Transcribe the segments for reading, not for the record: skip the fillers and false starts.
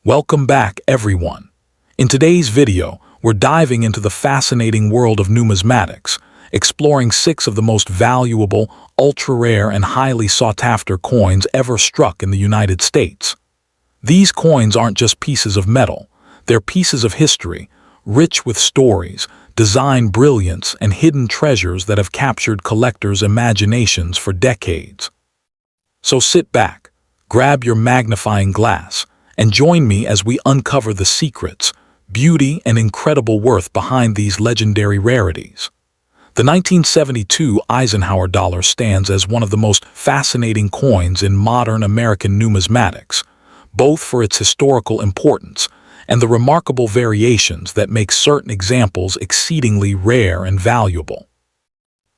Welcome back, everyone. In today's video, we're diving into the fascinating world of numismatics, exploring 6 of the most valuable, ultra-rare, and highly sought-after coins ever struck in the United States. These coins aren't just pieces of metal, they're pieces of history, rich with stories, design brilliance, and hidden treasures that have captured collectors' imaginations for decades. So sit back, grab your magnifying glass, and join me as we uncover the secrets, beauty, and incredible worth behind these legendary rarities. The 1972 Eisenhower dollar stands as one of the most fascinating coins in modern American numismatics, both for its historical importance and the remarkable variations that make certain examples exceedingly rare and valuable.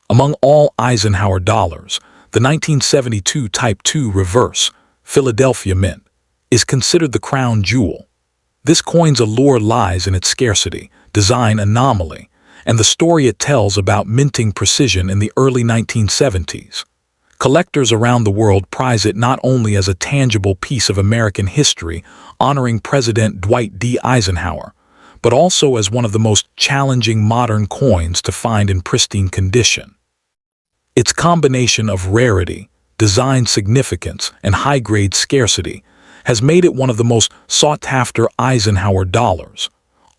Among all Eisenhower dollars, the 1972 Type II Reverse, Philadelphia Mint, is considered the crown jewel. This coin's allure lies in its scarcity, design anomaly, and the story it tells about minting precision in the early 1970s. Collectors around the world prize it not only as a tangible piece of American history honoring President Dwight D. Eisenhower, but also as one of the most challenging modern coins to find in pristine condition. Its combination of rarity, design significance, and high-grade scarcity has made it one of the most sought-after Eisenhower dollars,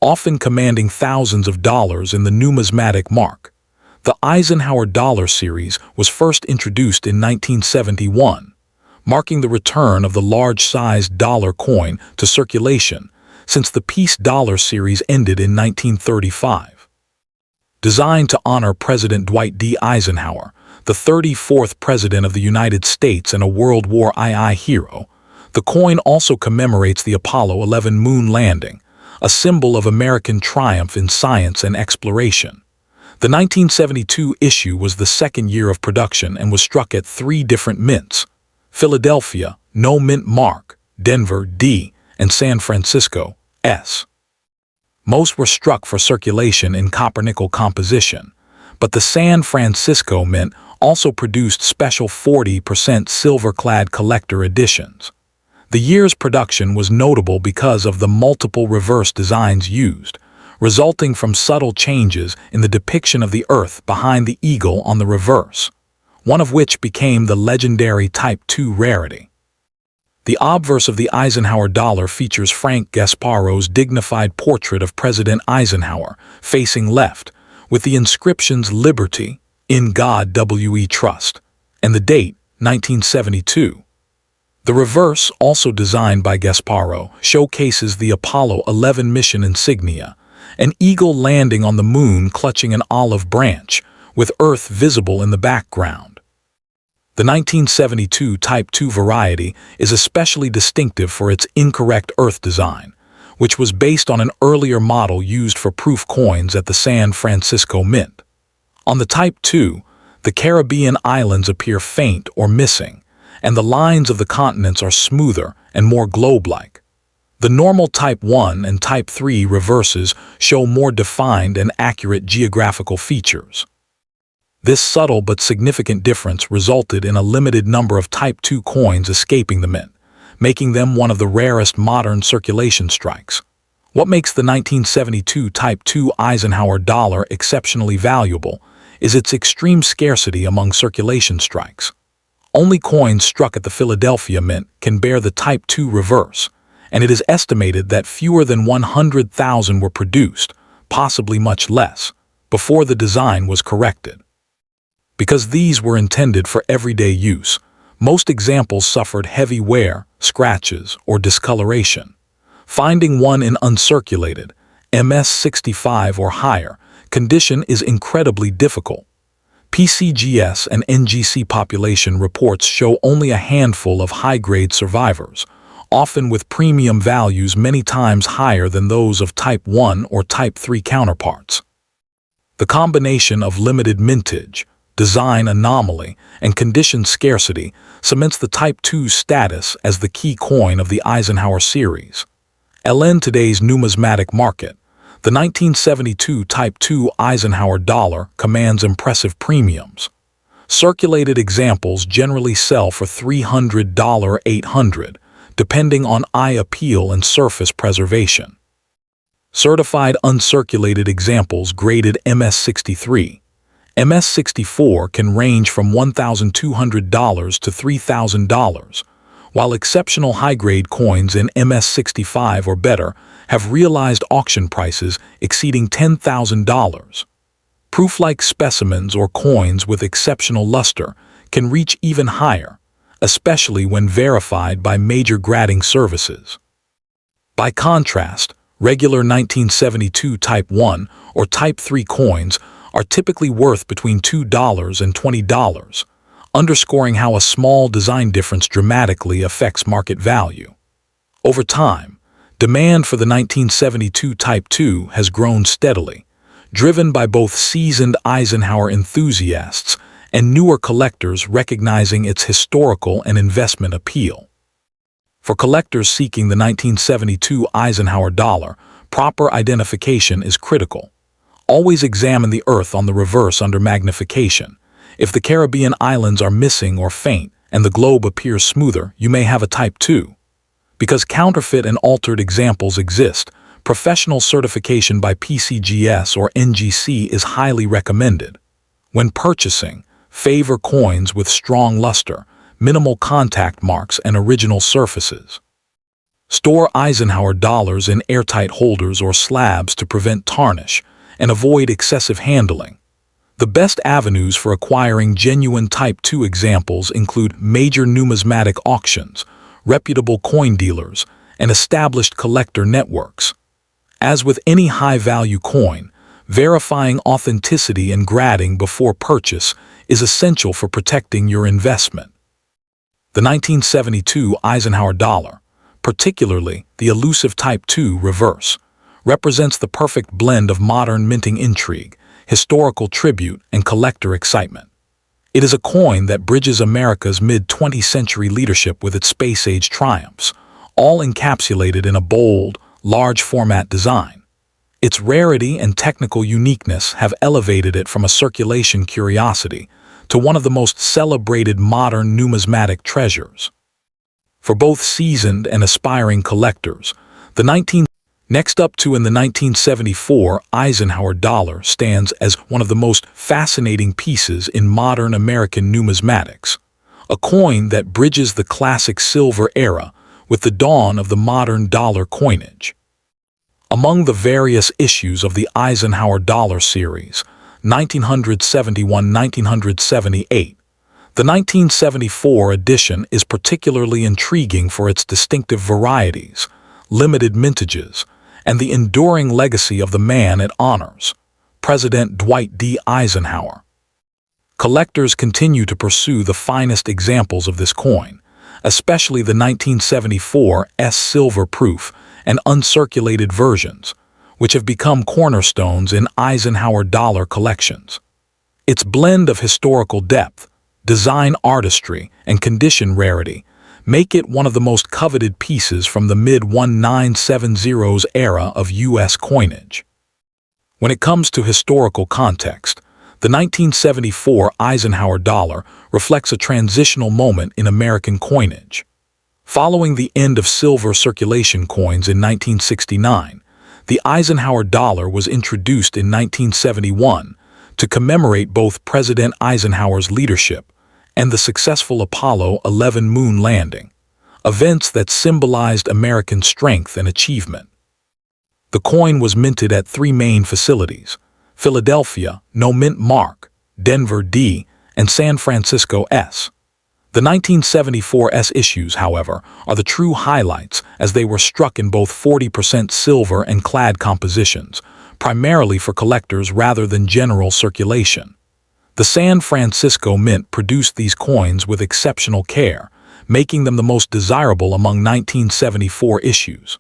often commanding thousands of dollars in the numismatic market. The Eisenhower dollar series was first introduced in 1971, marking the return of the large-sized dollar coin to circulation since the piece dollar series ended in 1935. Designed to honor President Dwight D. Eisenhower, the 34th President of the United States and a World War II hero, the coin also commemorates the Apollo 11 moon landing, a symbol of American triumph in science and exploration. The 1972 issue was the second year of production and was struck at 3 different mints: Philadelphia, no mint mark, Denver, D, and San Francisco, S. Most were struck for circulation in copper-nickel composition, but the San Francisco Mint also produced special 40% silver-clad collector editions. The year's production was notable because of the multiple reverse designs used, resulting from subtle changes in the depiction of the Earth behind the eagle on the reverse, one of which became the legendary Type II rarity. The obverse of the Eisenhower dollar features Frank Gasparo's dignified portrait of President Eisenhower, facing left, with the inscriptions "Liberty, in God we trust," and the date, 1972. The reverse, also designed by Gasparo, showcases the Apollo 11 mission insignia, an eagle landing on the moon clutching an olive branch, with Earth visible in the background. The 1972 Type II variety is especially distinctive for its incorrect Earth design, which was based on an earlier model used for proof coins at the San Francisco Mint. On the Type II, the Caribbean islands appear faint or missing, and the lines of the continents are smoother and more globe-like. The normal Type I and Type III reverses show more defined and accurate geographical features. This subtle but significant difference resulted in a limited number of Type II coins escaping the mint, making them one of the rarest modern circulation strikes. What makes the 1972 Type II Eisenhower dollar exceptionally valuable is its extreme scarcity among circulation strikes. Only coins struck at the Philadelphia Mint can bear the Type II reverse, and it is estimated that fewer than 100,000 were produced, possibly much less, before the design was corrected. Because these were intended for everyday use, most examples suffered heavy wear, scratches, or discoloration. Finding one in uncirculated, MS65 or higher, condition is incredibly difficult. PCGS and NGC population reports show only a handful of high-grade survivors, often with premium values many times higher than those of Type I or Type III counterparts. The combination of limited mintage, design anomaly, and condition scarcity cements the Type II's status as the key coin of the Eisenhower series. In today's numismatic market, the 1972 Type II Eisenhower dollar commands impressive premiums. Circulated examples generally sell for $300 to $800, depending on eye appeal and surface preservation. Certified uncirculated examples graded MS63. MS64 can range from $1,200 to $3,000, while exceptional high-grade coins in MS65 or better have realized auction prices exceeding $10,000. Proof-like specimens or coins with exceptional luster can reach even higher, especially when verified by major grading services. By contrast, regular 1972 Type 1 or Type 3 coins are typically worth between $2 and $20, underscoring how a small design difference dramatically affects market value. Over time, demand for the 1972 Type 2 has grown steadily, driven by both seasoned Eisenhower enthusiasts and newer collectors recognizing its historical and investment appeal. For collectors seeking the 1972 Eisenhower dollar, proper identification is critical. Always examine the earth on the reverse under magnification. If the Caribbean islands are missing or faint and the globe appears smoother, you may have a Type 2. Because counterfeit and altered examples exist, professional certification by PCGS or NGC is highly recommended. When purchasing, favor coins with strong luster, minimal contact marks, and original surfaces. Store Eisenhower dollars in airtight holders or slabs to prevent tarnish and avoid excessive handling. The best avenues for acquiring genuine Type 2 examples include major numismatic auctions, reputable coin dealers, and established collector networks. As with any high-value coin, verifying authenticity and grading before purchase is essential for protecting your investment. The 1972 Eisenhower dollar, particularly the elusive Type 2 reverse, represents the perfect blend of modern minting intrigue, historical tribute, and collector excitement. It is a coin that bridges America's mid-20th century leadership with its space-age triumphs, all encapsulated in a bold, large-format design. Its rarity and technical uniqueness have elevated it from a circulation curiosity to one of the most celebrated modern numismatic treasures. For both seasoned and aspiring collectors, Next up in the 1974 Eisenhower dollar stands as one of the most fascinating pieces in modern American numismatics, a coin that bridges the classic silver era with the dawn of the modern dollar coinage. Among the various issues of the Eisenhower dollar series, 1971-1978, the 1974 edition is particularly intriguing for its distinctive varieties, limited mintages, and the enduring legacy of the man it honors, President Dwight D. Eisenhower. Collectors continue to pursue the finest examples of this coin, especially the 1974 silver proof and uncirculated versions, which have become cornerstones in Eisenhower dollar collections. Its blend of historical depth, design artistry, and condition rarity make it one of the most coveted pieces from the mid-1970s era of U.S. coinage. When it comes to historical context, the 1974 Eisenhower dollar reflects a transitional moment in American coinage. Following the end of silver circulation coins in 1969, the Eisenhower dollar was introduced in 1971 to commemorate both President Eisenhower's leadership and the successful Apollo 11 moon landing, events that symbolized American strength and achievement. The coin was minted at three main facilities: Philadelphia, No Mint Mark, Denver D, and San Francisco S. The 1974 S issues, however, are the true highlights as they were struck in both 40% silver and clad compositions, primarily for collectors rather than general circulation. The San Francisco Mint produced these coins with exceptional care, making them the most desirable among 1974 issues.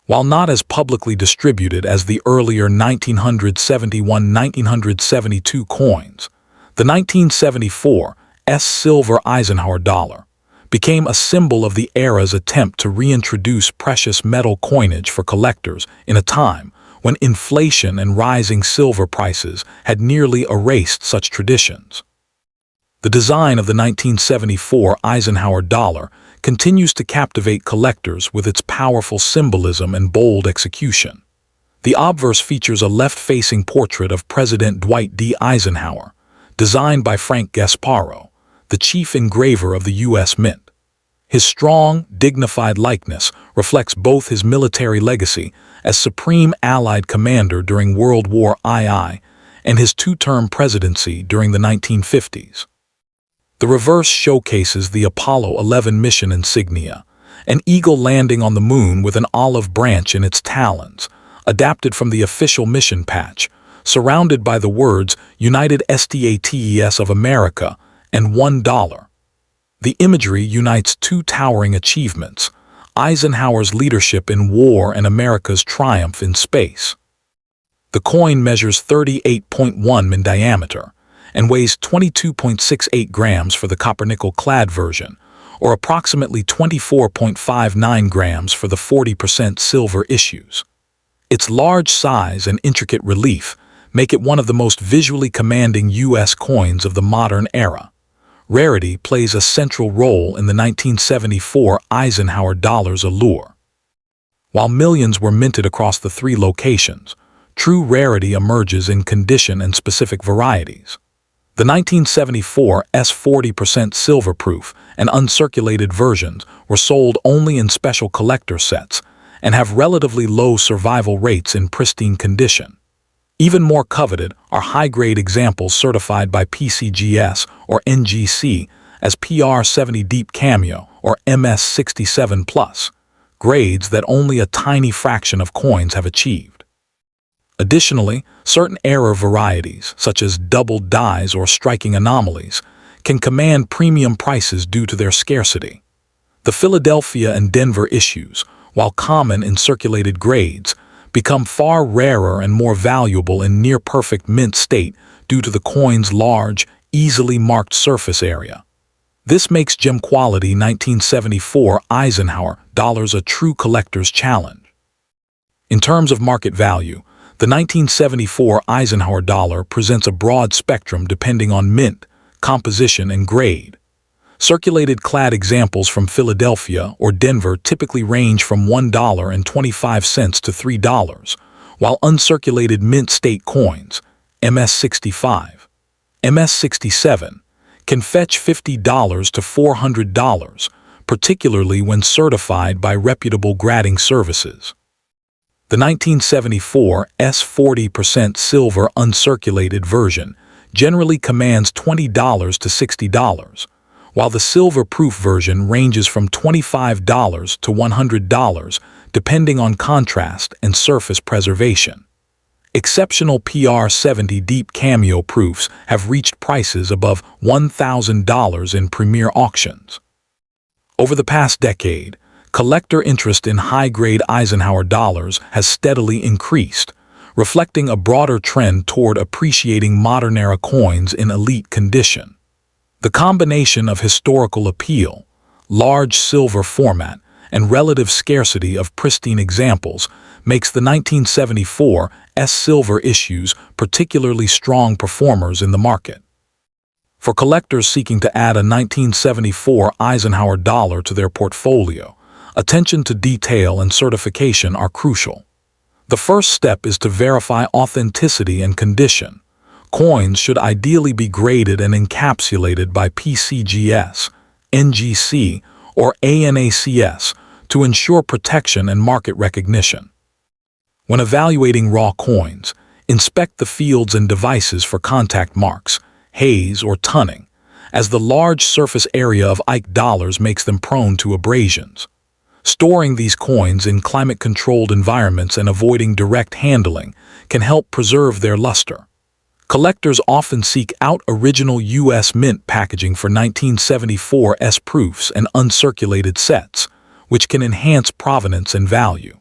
While not as publicly distributed as the earlier 1971-1972 coins, the 1974 silver Eisenhower dollar became a symbol of the era's attempt to reintroduce precious metal coinage for collectors in a time when inflation and rising silver prices had nearly erased such traditions. The design of the 1974 Eisenhower dollar continues to captivate collectors with its powerful symbolism and bold execution. The obverse features a left-facing portrait of President Dwight D. Eisenhower, designed by Frank Gasparo, the chief engraver of the U.S. Mint. His strong, dignified likeness reflects both his military legacy as Supreme Allied Commander during World War II and his two-term presidency during the 1950s. The reverse showcases the Apollo 11 mission insignia, an eagle landing on the moon with an olive branch in its talons, adapted from the official mission patch, surrounded by the words United States of America and $1. The imagery unites two towering achievements: Eisenhower's leadership in war and America's triumph in space. The coin measures 38.1 in diameter and weighs 22.68 grams for the copper-nickel-clad version, or approximately 24.59 grams for the 40% silver issues. Its large size and intricate relief make it one of the most visually commanding U.S. coins of the modern era. Rarity plays a central role in the 1974 Eisenhower dollar's allure. While millions were minted across the three locations, true rarity emerges in condition and specific varieties. The 1974 40% silver proof and uncirculated versions were sold only in special collector sets and have relatively low survival rates in pristine condition. Even more coveted are high-grade examples certified by PCGS or NGC as PR70 Deep Cameo or MS67+, grades that only a tiny fraction of coins have achieved. Additionally, certain error varieties, such as doubled dies or striking anomalies, can command premium prices due to their scarcity. The Philadelphia and Denver issues, while common in circulated grades, become far rarer and more valuable in near-perfect mint state due to the coin's large, easily marked surface area. This makes gem-quality 1974 Eisenhower dollars a true collector's challenge. In terms of market value, the 1974 Eisenhower dollar presents a broad spectrum depending on mint, composition, and grade. Circulated clad examples from Philadelphia or Denver typically range from $1.25 to $3, while uncirculated mint state coins, MS65, MS67, can fetch $50 to $400, particularly when certified by reputable grading services. The 1974 40% silver uncirculated version generally commands $20 to $60, while the silver-proof version ranges from $25 to $100, depending on contrast and surface preservation. Exceptional PR70 Deep Cameo proofs have reached prices above $1,000 in premier auctions. Over the past decade, collector interest in high-grade Eisenhower dollars has steadily increased, reflecting a broader trend toward appreciating modern-era coins in elite condition. The combination of historical appeal, large silver format, and relative scarcity of pristine examples makes the 1974 silver issues particularly strong performers in the market. For collectors seeking to add a 1974 Eisenhower dollar to their portfolio, attention to detail and certification are crucial. The first step is to verify authenticity and condition. Coins should ideally be graded and encapsulated by PCGS, NGC, or ANACS to ensure protection and market recognition. When evaluating raw coins, inspect the fields and devices for contact marks, haze, or tunning, as the large surface area of Ike dollars makes them prone to abrasions. Storing these coins in climate-controlled environments and avoiding direct handling can help preserve their luster. Collectors often seek out original U.S. Mint packaging for 1974 proofs and uncirculated sets, which can enhance provenance and value.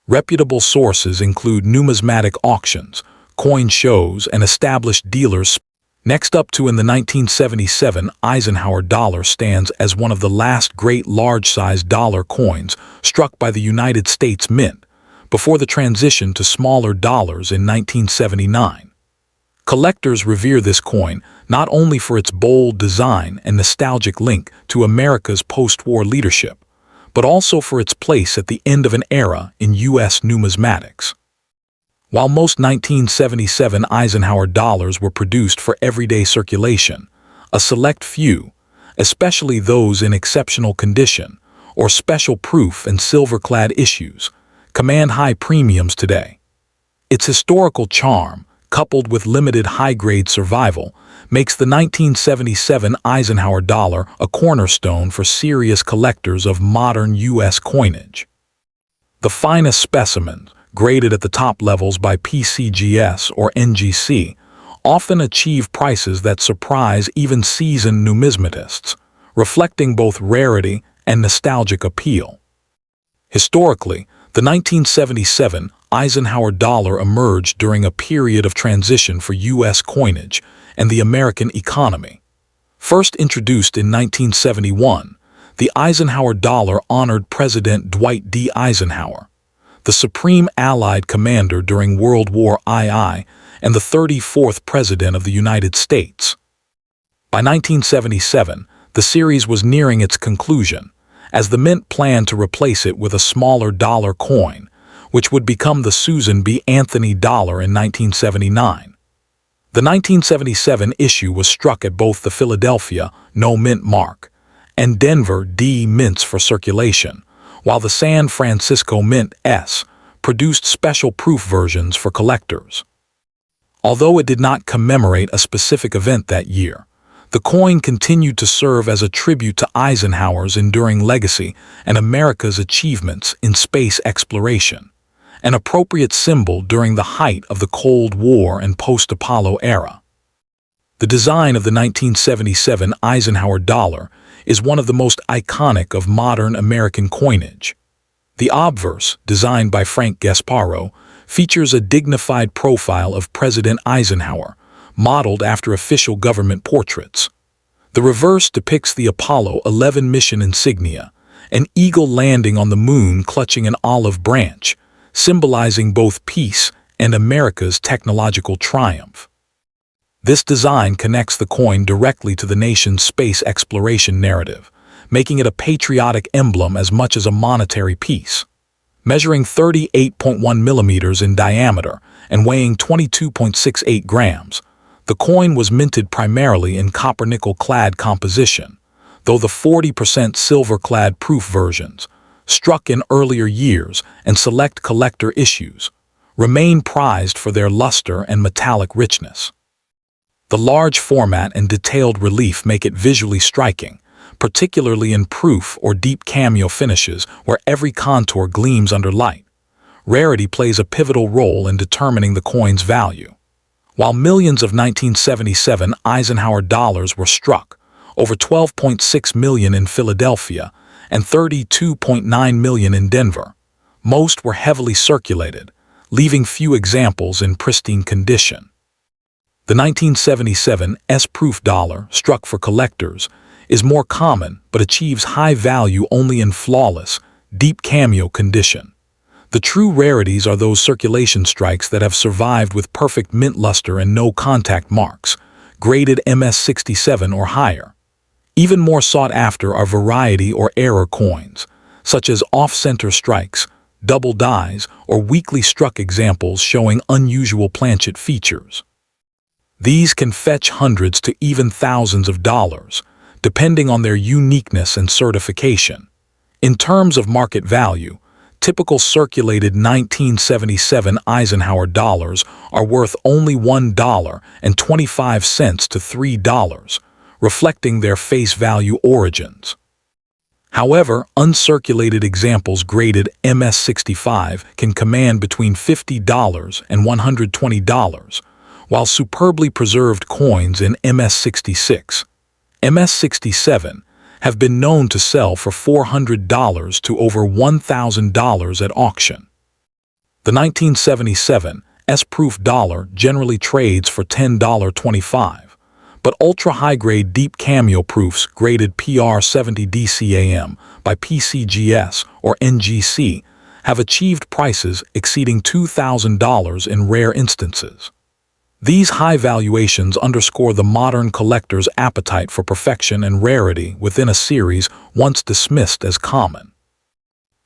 Reputable sources include numismatic auctions, coin shows, and established dealers. Next up to in the 1977 Eisenhower dollar stands as one of the last great large-sized dollar coins struck by the United States Mint, before the transition to smaller dollars in 1979. Collectors revere this coin not only for its bold design and nostalgic link to America's post-war leadership, but also for its place at the end of an era in U.S. numismatics. While most 1977 Eisenhower dollars were produced for everyday circulation, a select few, especially those in exceptional condition or special proof and silver-clad issues, command high premiums today. Its historical charm, coupled with limited high-grade survival, makes the 1977 Eisenhower dollar a cornerstone for serious collectors of modern U.S. coinage. The finest specimens, graded at the top levels by PCGS or NGC, often achieve prices that surprise even seasoned numismatists, reflecting both rarity and nostalgic appeal. Historically, the 1977 Eisenhower dollar emerged during a period of transition for U.S. coinage and the American economy. First introduced in 1971, the Eisenhower dollar honored President Dwight D. Eisenhower, the Supreme Allied Commander during World War II and the 34th President of the United States. By 1977, the series was nearing its conclusion, as the Mint planned to replace it with a smaller dollar coin, which would become the Susan B. Anthony dollar in 1979. The 1977 issue was struck at both the Philadelphia No Mint mark and Denver D mints for circulation, while the San Francisco Mint S produced special proof versions for collectors. Although it did not commemorate a specific event that year, the coin continued to serve as a tribute to Eisenhower's enduring legacy and America's achievements in space exploration, an appropriate symbol during the height of the Cold War and post-Apollo era. The design of the 1977 Eisenhower dollar is one of the most iconic of modern American coinage. The obverse, designed by Frank Gasparo, features a dignified profile of President Eisenhower, modeled after official government portraits. The reverse depicts the Apollo 11 mission insignia, an eagle landing on the moon clutching an olive branch, symbolizing both peace and America's technological triumph. This design connects the coin directly to the nation's space exploration narrative, making it a patriotic emblem as much as a monetary piece. Measuring 38.1 millimeters in diameter and weighing 22.68 grams, the coin was minted primarily in copper-nickel-clad composition, though the 40% silver-clad proof versions, struck in earlier years and select collector issues, remain prized for their luster and metallic richness. The large format and detailed relief make it visually striking, particularly in proof or deep cameo finishes where every contour gleams under light. Rarity plays a pivotal role in determining the coin's value. While millions of 1977 Eisenhower dollars were struck, over 12.6 million in Philadelphia and 32.9 million in Denver, most were heavily circulated, leaving few examples in pristine condition. The 1977 S-proof dollar, struck for collectors, is more common but achieves high value only in flawless, deep cameo condition. The true rarities are those circulation strikes that have survived with perfect mint luster and no contact marks, graded MS67 or higher. Even more sought after are variety or error coins, such as off-center strikes, double dies, or weakly struck examples showing unusual planchet features. These can fetch hundreds to even thousands of dollars, depending on their uniqueness and certification. In terms of market value, typical circulated 1977 Eisenhower dollars are worth only $1.25 to $3, reflecting their face value origins. However, uncirculated examples graded MS65 can command between $50 and $120, while superbly preserved coins in MS66, MS67 have been known to sell for $400 to over $1,000 at auction. The 1977 S-proof dollar generally trades for $10.25, but ultra-high-grade deep cameo proofs graded PR70 DCAM by PCGS or NGC have achieved prices exceeding $2,000 in rare instances. These high valuations underscore the modern collector's appetite for perfection and rarity within a series once dismissed as common.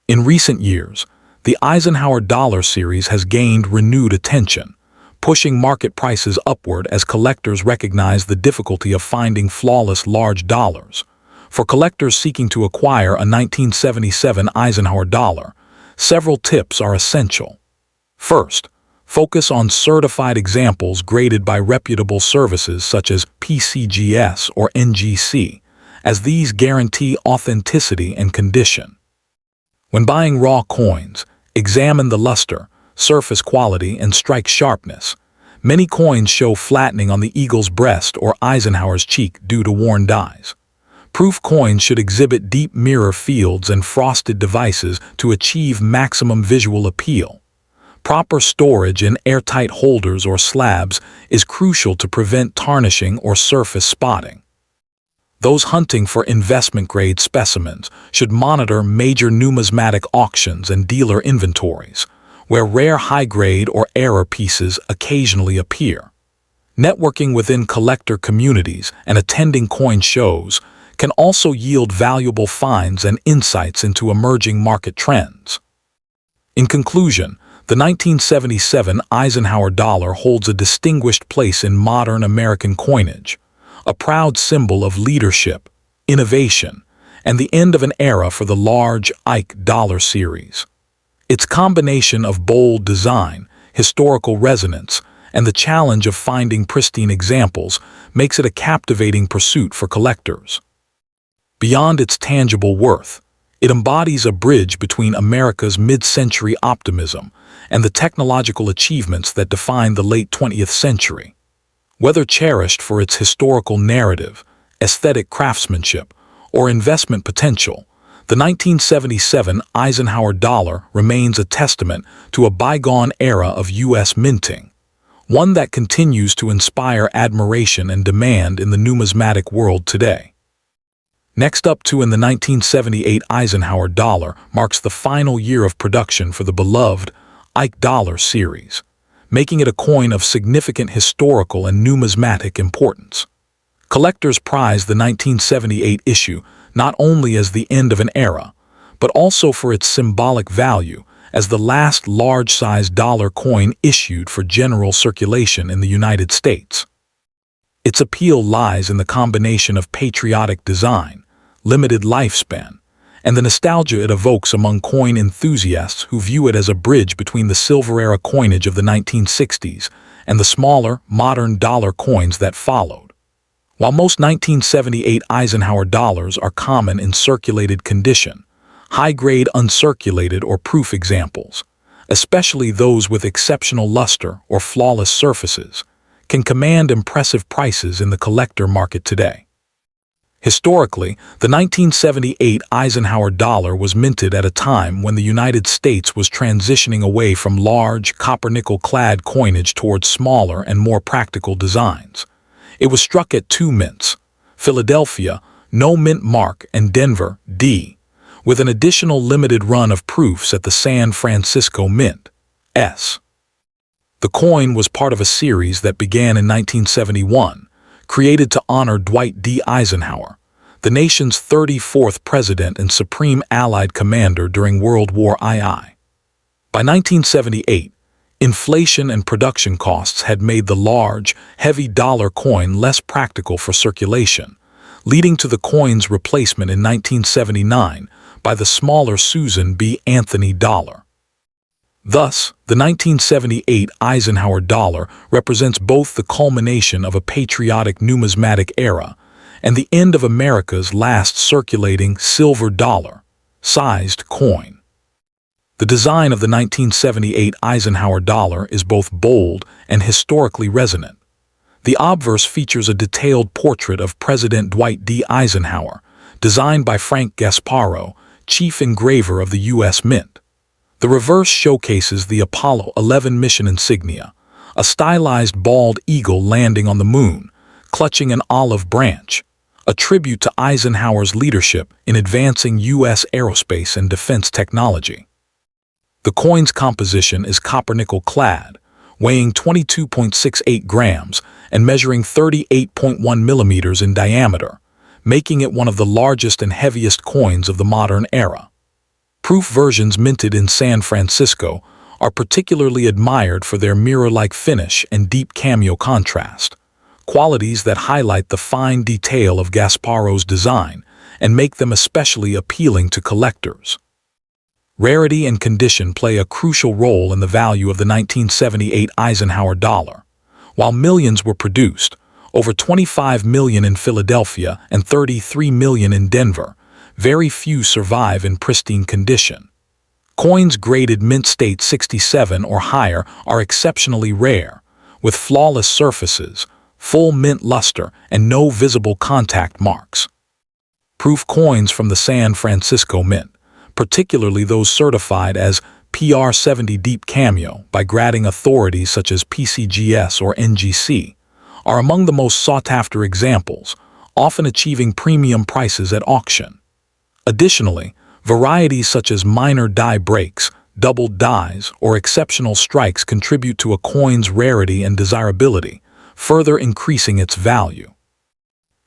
In recent years, the Eisenhower dollar series has gained renewed attention, pushing market prices upward as collectors recognize the difficulty of finding flawless large dollars. For collectors seeking to acquire a 1977 Eisenhower dollar, several tips are essential. First, focus on certified examples graded by reputable services such as PCGS or NGC, as these guarantee authenticity and condition. When buying raw coins, examine the luster, surface quality, and strike sharpness. Many coins show flattening on the eagle's breast or Eisenhower's cheek due to worn dies. Proof coins should exhibit deep mirror fields and frosted devices to achieve maximum visual appeal. Proper storage in airtight holders or slabs is crucial to prevent tarnishing or surface spotting. Those hunting for investment-grade specimens should monitor major numismatic auctions and dealer inventories, where rare high-grade or error pieces occasionally appear. Networking within collector communities and attending coin shows can also yield valuable finds and insights into emerging market trends. In conclusion, the 1977 Eisenhower dollar holds a distinguished place in modern American coinage, a proud symbol of leadership, innovation, and the end of an era for the large Ike dollar series. Its combination of bold design, historical resonance, and the challenge of finding pristine examples makes it a captivating pursuit for collectors. Beyond its tangible worth, it embodies a bridge between America's mid-century optimism and the technological achievements that define the late 20th century. Whether cherished for its historical narrative, aesthetic craftsmanship, or investment potential, the 1977 Eisenhower dollar remains a testament to a bygone era of U.S. minting, one that continues to inspire admiration and demand in the numismatic world today. Next up in the 1978 Eisenhower dollar marks the final year of production for the beloved Ike dollar series, making it a coin of significant historical and numismatic importance. Collectors prize the 1978 issue not only as the end of an era, but also for its symbolic value as the last large-sized dollar coin issued for general circulation in the United States. Its appeal lies in the combination of patriotic design, limited lifespan, and the nostalgia it evokes among coin enthusiasts who view it as a bridge between the silver-era coinage of the 1960s and the smaller, modern dollar coins that followed. While most 1978 Eisenhower dollars are common in circulated condition, high-grade uncirculated or proof examples, especially those with exceptional luster or flawless surfaces, can command impressive prices in the collector market today. Historically, the 1978 Eisenhower dollar was minted at a time when the United States was transitioning away from large, copper-nickel-clad coinage towards smaller and more practical designs. It was struck at two mints, Philadelphia, no mint mark, and Denver, D, with an additional limited run of proofs at the San Francisco Mint, S. The coin was part of a series that began in 1971, created to honor Dwight D. Eisenhower, the nation's 34th president and supreme Allied commander during World War II. By 1978, inflation and production costs had made the large, heavy dollar coin less practical for circulation, leading to the coin's replacement in 1979 by the smaller Susan B. Anthony dollar. Thus, the 1978 Eisenhower dollar represents both the culmination of a patriotic numismatic era and the end of America's last circulating silver dollar-sized coin. The design of the 1978 Eisenhower dollar is both bold and historically resonant. The obverse features a detailed portrait of President Dwight D. Eisenhower, designed by Frank Gasparo, chief engraver of the U.S. Mint. The reverse showcases the Apollo 11 mission insignia, a stylized bald eagle landing on the moon, clutching an olive branch, a tribute to Eisenhower's leadership in advancing U.S. aerospace and defense technology. The coin's composition is copper-nickel clad, weighing 22.68 grams and measuring 38.1 millimeters in diameter, making it one of the largest and heaviest coins of the modern era. Proof versions minted in San Francisco are particularly admired for their mirror-like finish and deep cameo contrast, qualities that highlight the fine detail of Gasparo's design and make them especially appealing to collectors. Rarity and condition play a crucial role in the value of the 1978 Eisenhower dollar. While millions were produced, over 25 million in Philadelphia and 33 million in Denver, very few survive in pristine condition. Coins graded mint state 67 or higher are exceptionally rare, with flawless surfaces, full mint luster, and no visible contact marks. Proof coins from the San Francisco Mint, particularly those certified as PR70 Deep Cameo by grading authorities such as PCGS or NGC, are among the most sought-after examples, often achieving premium prices at auction. Additionally, varieties such as minor die breaks, doubled dies, or exceptional strikes contribute to a coin's rarity and desirability, further increasing its value.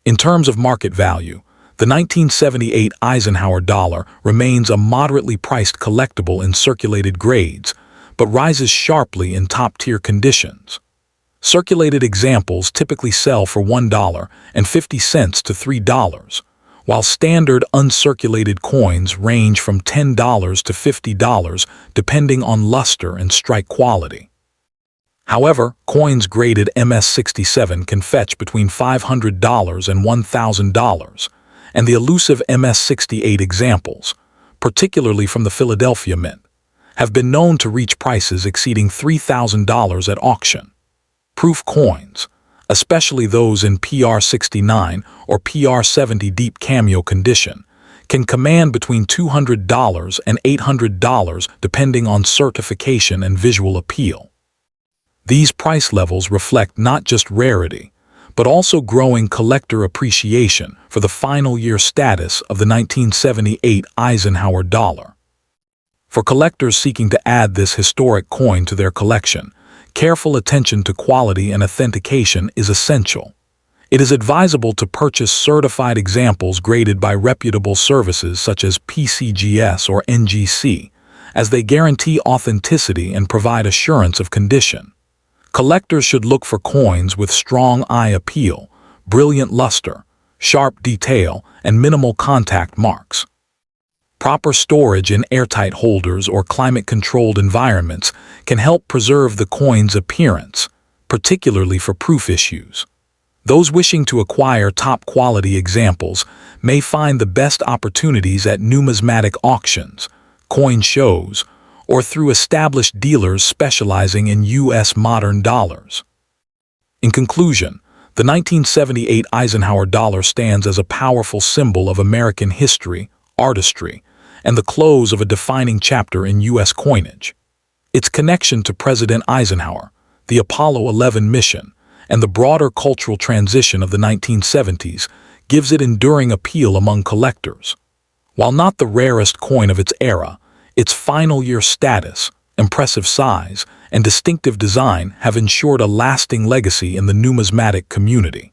In terms of market value, the 1978 Eisenhower dollar remains a moderately priced collectible in circulated grades, but rises sharply in top-tier conditions. Circulated examples typically sell for $1.50 to $3, while standard uncirculated coins range from $10 to $50 depending on luster and strike quality. However, coins graded MS-67 can fetch between $500 and $1,000, and the elusive MS-68 examples, particularly from the Philadelphia Mint, have been known to reach prices exceeding $3,000 at auction. Proof coins, especially those in PR69 or PR70 deep cameo condition, can command between $200 and $800 depending on certification and visual appeal. These price levels reflect not just rarity, but also growing collector appreciation for the final year status of the 1978 Eisenhower dollar. For collectors seeking to add this historic coin to their collection, careful attention to quality and authentication is essential. It is advisable to purchase certified examples graded by reputable services such as PCGS or NGC, as they guarantee authenticity and provide assurance of condition. Collectors should look for coins with strong eye appeal, brilliant luster, sharp detail, and minimal contact marks. Proper storage in airtight holders or climate-controlled environments can help preserve the coin's appearance, particularly for proof issues. Those wishing to acquire top-quality examples may find the best opportunities at numismatic auctions, coin shows, or through established dealers specializing in U.S. modern dollars. In conclusion, the 1978 Eisenhower dollar stands as a powerful symbol of American history, artistry, and the close of a defining chapter in U.S. coinage. Its connection to President Eisenhower, the Apollo 11 mission, and the broader cultural transition of the 1970s gives it enduring appeal among collectors. While not the rarest coin of its era, its final year status, impressive size, and distinctive design have ensured a lasting legacy in the numismatic community.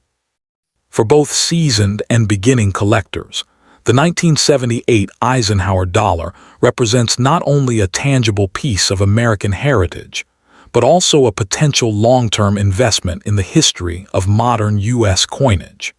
For both seasoned and beginning collectors, the 1978 Eisenhower dollar represents not only a tangible piece of American heritage, but also a potential long-term investment in the history of modern U.S. coinage.